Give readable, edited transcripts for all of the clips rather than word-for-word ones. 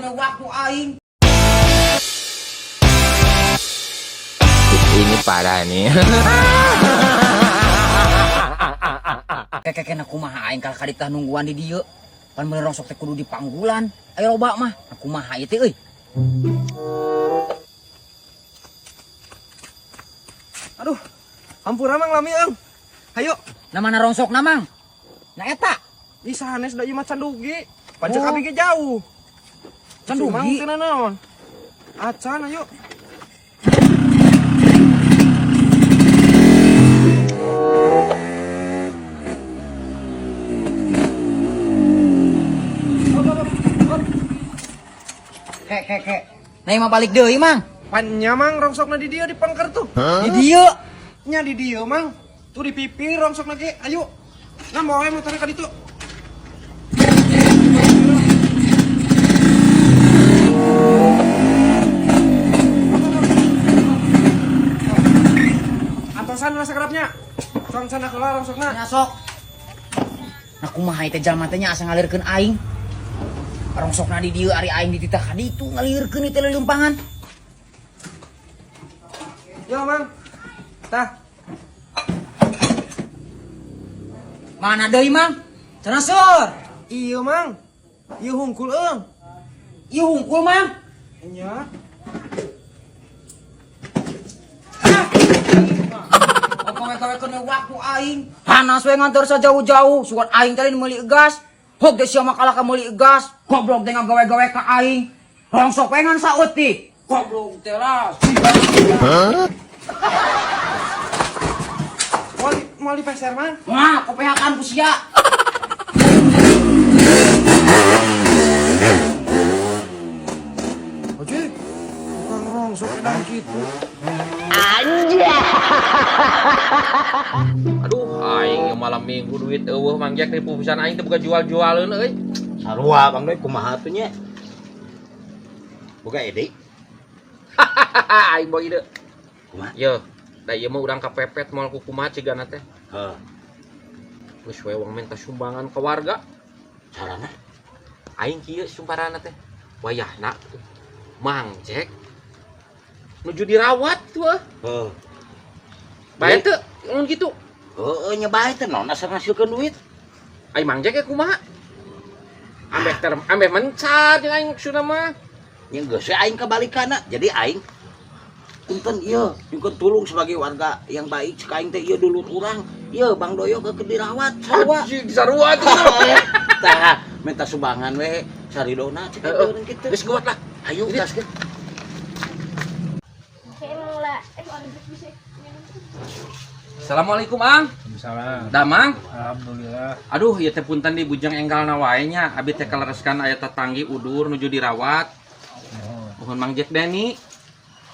kena waktu aing. Ini parah nih. Kekeken aku mah aing kal kadita nungguan di dieu. Pan bener sok teh kudu dipanggulan. Ayo loba mah, aku mah ieu teh euy. Aduh, hampura mang lami eung. Hayo, Namana rongsok namang. Nah eta, di sanes da ieu mah candugi. Pajak Oh. abi ge jauh. Candugi? Mang teu naon. Acan ayo. kek. Nah mah balik deui mang. Pannya mang rongsokna di dieu di pangker tuh. Di dieu. Nya di dieu mang. Tuh di pipi rongsokna ge. Ayo. Nah mau we motor ka ditu. Antosan rasa kerapnya. Sang sana kelar rongsokna. Nya sok. Aku mah ieu teh jalma teh nya asa ngalirkeun aing. Rongsokna di dieu ari aing dititah ka ditu ngalirkeun teh leulimpangan. Yo mang. Tah. Mana deui mang? Cenah seur. Iya mang. Iya hungkul eung. Ieu hungkul mang. Nya. Kowe-kowe kena waktu aing. Panas we ngantor sajauh-jauh, sugan aing tadi meuli gas. Hok deh sia makalah ka meuli gas. Goblok teh ngagawe-gawe ka aing. Rongsok we ngan saeutik. Goblok teh lah. Mau dipeser mang? Nah, kopehakan ku sia. Oke. Tukang rongsok dan gitu. Aduh, aing yang malam minggu duit eueuh Mang Jack di pisan aing teh buka jual-jualeun euy. Sarua Bang Doy kumaha atuh nya? Boga ide. Aing bawa ide. Kumaha? Yo, da ieu mah urang kapepet moal ku kumaha cigana teh. Heeh. Geus we wong minta sumbangan ke warga. Carana? Aing kieu sumbarana teh. Wayahna Mang Jack nuju dirawat tuh. Heeh. Bae teu mun kitu. Heeh nya bae teh naon asa ngasilkeun duit? Ai Mang Jack kumaha? Ambeh mencar jeung aing maksudna mah. Nya geus we aing kabalikana. Jadi aing punten ieu nyungkeun tulung sebagai warga yang baik cek aing teh ieu dulur urang. Ieu Bang Doyo ke dirawat sarua. Anjing sarua tuh. Tah minta sumbangan we saridona cek aing kitu. Geus kuat lah. Hayu gaskeun. Assalamualaikum Ang. Waalaikumsalam. Damang. Alhamdulillah. Aduh, ieu teh punten di bujang enggalna wae nya. Abi teh kalereskan aya tetanggi udur nuju dirawat. Oh, Mohon Mang Jack Deni.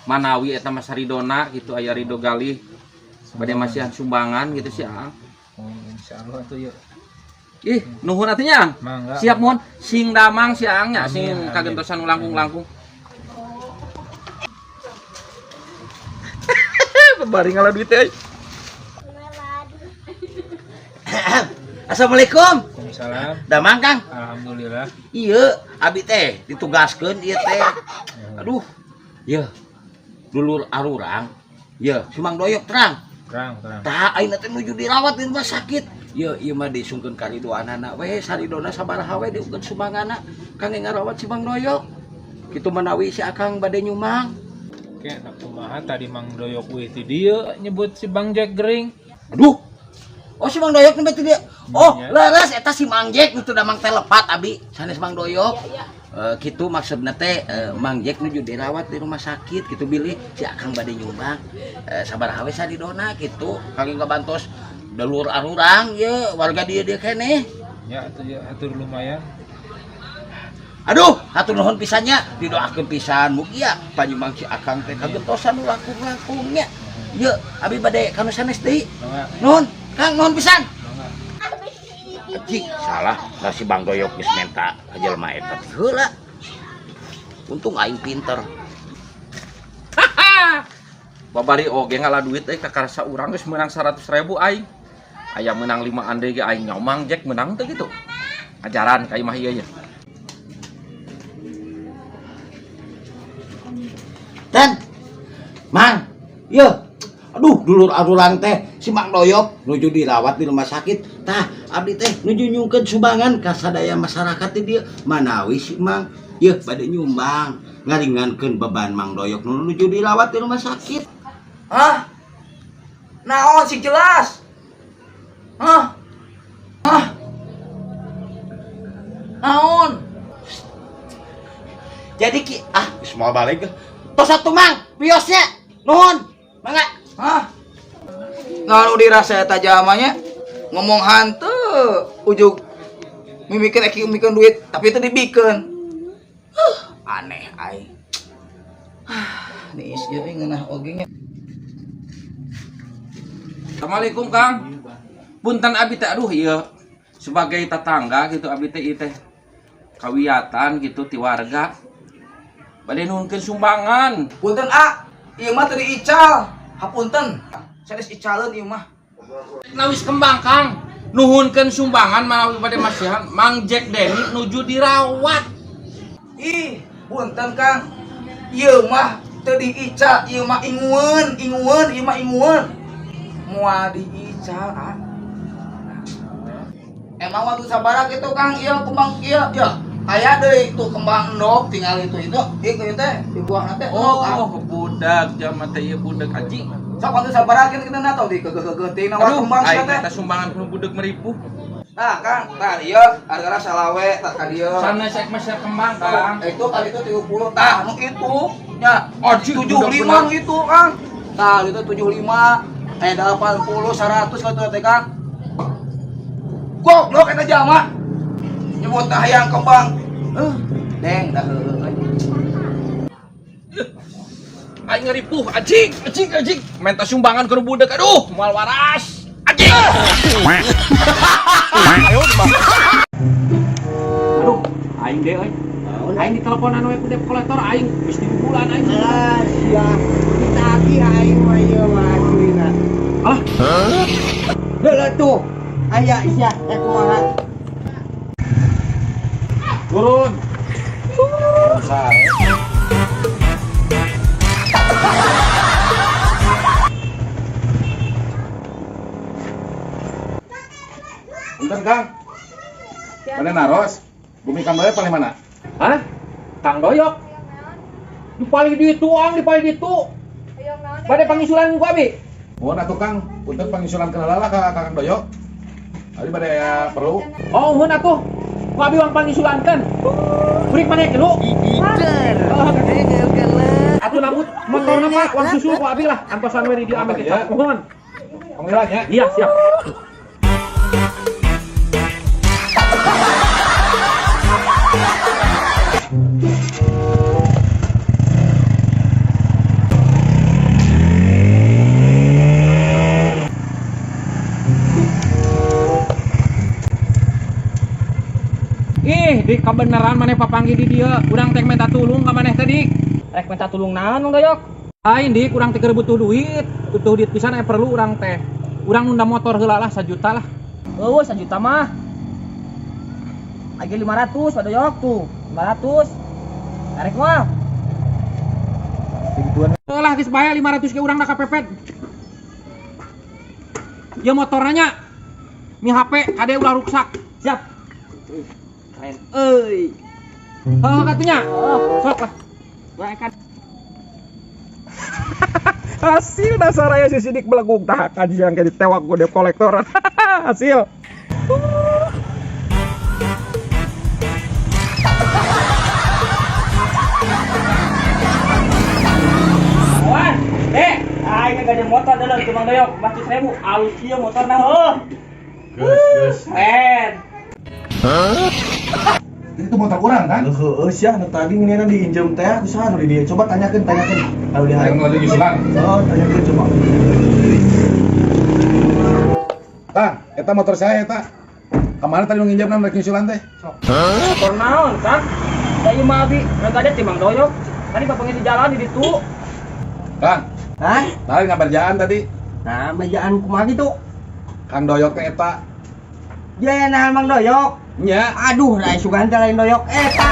Manawi eta mah saridona gitu aya Ridho Galih. Bade masihan sumbangan gitu sih Ang. oh insyaallah tuh yuk. Ih, nuhun atunya Ang. Mangga. Siap mohon. Sing damang si Ang nya, Amin, sing amin. kagentosan langkung-langkung. Bari ngalah duit teh. Assalamualaikum. Waalaikumsalam. Damang Kang. Alhamdulillah. Iya, abi teh ditugaskeun ieu teh. Aduh. Ieu. Dulur arurang. Ieu, si Mang Doyok terang. Terang. Tah ayeuna teh nuju dirawat di rumah sakit. Ieu mah disungkeun karidoanana we, saridona sabaraha we diungkeun sumbanganna kangge ngarawat si Mang Doyok. Kitu menawi si Akang bade nyumang. Oke, nak kumaha tadi Mang Doyok weh ti dieu nyebut si Bang Jack Gering. Aduh. Oh si Mang Doyok nembe teh dia. Oh, Iya. leres eta si Mang Jack nu teu damang teh lepat abi sanes Mang Doyok. Gitu maksudna teh Mang Jack nuju dirawat di rumah sakit gitu bilih si Akang bade nyumbang. Sabaraha we saridona gitu kangge ngabantos dulur arurang ye warga dia keneh. Ya atuh ya atur lumayan. Aduh, hatur nuhun pisannya didoakeun pisan mugi ya panyumbang si Akang teh kagentosan langkung-langkungnya. Ye, abi bade kanu sanes deui. Mangga. Nuhun, Kang nuhun pisan. Mangga. Cik, salah, lah si Bang Doyok geus menta ka jelema eta teh heula. Untung aing pinter. Babari oge ngalah duit euy ka karsa urang geus meunang 100.000 aing. Aya meunang 5 ande ge aing nya Mang Jack menang teh gitu. Ajaran ka imah ieu nya. Dan Mang, iya. Aduh, dulur-adulang teh si Mang Doyok nuju dirawat di rumah sakit. Tah, abdi teh nuju nyungkeun sumbangan ka sadaya masyarakat di dieu. Manawi si Mang, ieu bade nyumbang ngaringankeun beban Mang Doyok nu nuju dirawat di rumah sakit. Hah? Naon sih jelas? Hah? Hah? Naon? Jadi semua balik. Tos satu Mang, piosnya. Nuhun. Mangga. Hah? Ngalu dirasa eta jamanya ngomong hanteu ujug mimikeun eki mimikeun duit tapi itu dibikeun. Aneh aing. Nih is jadi ngeunah oge nya. Assalamualaikum Kang. Punten abi teh aduh ieu sebagai tetangga gitu abi teh ieu teh kawiatan gitu ti warga. Bade nuhunkeun sumbangan. Punten ieu mah teu diical. Hapunten. Sanes icaleun ieu mah. Nawis kembang Kang. Nuhunkeun sumbangan manawi bade masihan Mang Jack Denny nuju dirawat. Ih, punten Kang. Ieu mah teu diical, ieu mah ingueun, ieu mah ingueun. Moal diical Emang waktu sabaraha kitu Kang, ieu kembang ieu ya. Aya deui itu kembang endok tinggal itu ieu teh dibuang teh. Oh, budak jaman teh ieu budak anjing. Sok waktu sabaraha kita natau di kegeuting nawa kembang aing teh. eta sumbangan ku budak meripuh. Nah, Kang, tah ieu hargana salawe tah ka dieu. Sanes ek masyarakat kembang Kang. Itu kali itu 30 tah nu itu nya Anjing, 75 nu itu Kang. Tah itu 75 aya 80 100 kali teh Kang. Goblok eta jama. Nyebut tah hayang kembang. Deng dah heueuh. Aing ngeripuh anjing. Minta sumbangan ke budak aduh moal waras. Anjing. Ayo aduh, aing deh euy. Aing diteleponan we ku debt collector aing geus 3 bulan aing. Alah, sia. Ditagih aing mah ieu mah aslinya. Ah, Heula tuh. Aya sia, kumaha? turun. Bentar Kang, mana naros? Bumi Kang Doyok paling mana? Hah? Kang Doyok. Di paling di itu, di paling di itu. Bade pangisulan ku abi. Oh, nah Kang, punten pangisulan kenalala ka Kang Doyok. Ari bade perlu. Oh, mun atuh. Ku abi uang pangisulankeun. Kurik maneh kilu. Atuh nambut motorna Pak, uang susul ku abi lah. Antosan we di dieu ame kita. Mohon. Panggilannya? Iya, siap. Ih, di kebenaran maneh papanggih di dieu. Urang teh minta tulung ka maneh tadi. Rek minta tulung naon Mang Doyok? Lain di kurang teh butuh duit. Butuh duit pisan perlu urang teh. Urang nunda motor heula lah 1 juta lah. Eueuh 1 juta mah. Lagi 500 Pak Doyok tuh. 500. Tarik mah. Lah geus bae 500 ke urang da kapepet. Ya motor nanya. Mi HP kade ulah rusak. Siap. Keren euy. Katanya. Sok lah. Bae kan. Hasil dasar aya si sidik belenggung tah kajian ke ditewak ku debt collector. Hasil. Wan, aing gak ada motor dalam ke Mang Doyok, 400.000. Alus ieu motorna heuh. Geus. Keren. Itu motor kurang kan? Heeh sia, nu tadi ngeunana diinjem teh kusaha nu di dieu? Coba tanyakeun. Kalau di Yang hari. lagi nyusulan. Oh, tanyakeun coba. Kang, eta motor saya eta. Kemana tadi nginjam rek nyusulan teh? Motor naon, Kang? Da ieu mah abi, rek ada ti Mang Doyok. Tadi papangnya di jalan di ditu. Kang, Hah? tadi ngabarjaan tadi. Nah, bejaan kumaha gitu? Kang Doyok teh eta. Jaya nah Mang Doyok. Nya. Aduh, rai sugan teh lain Doyok. Eta.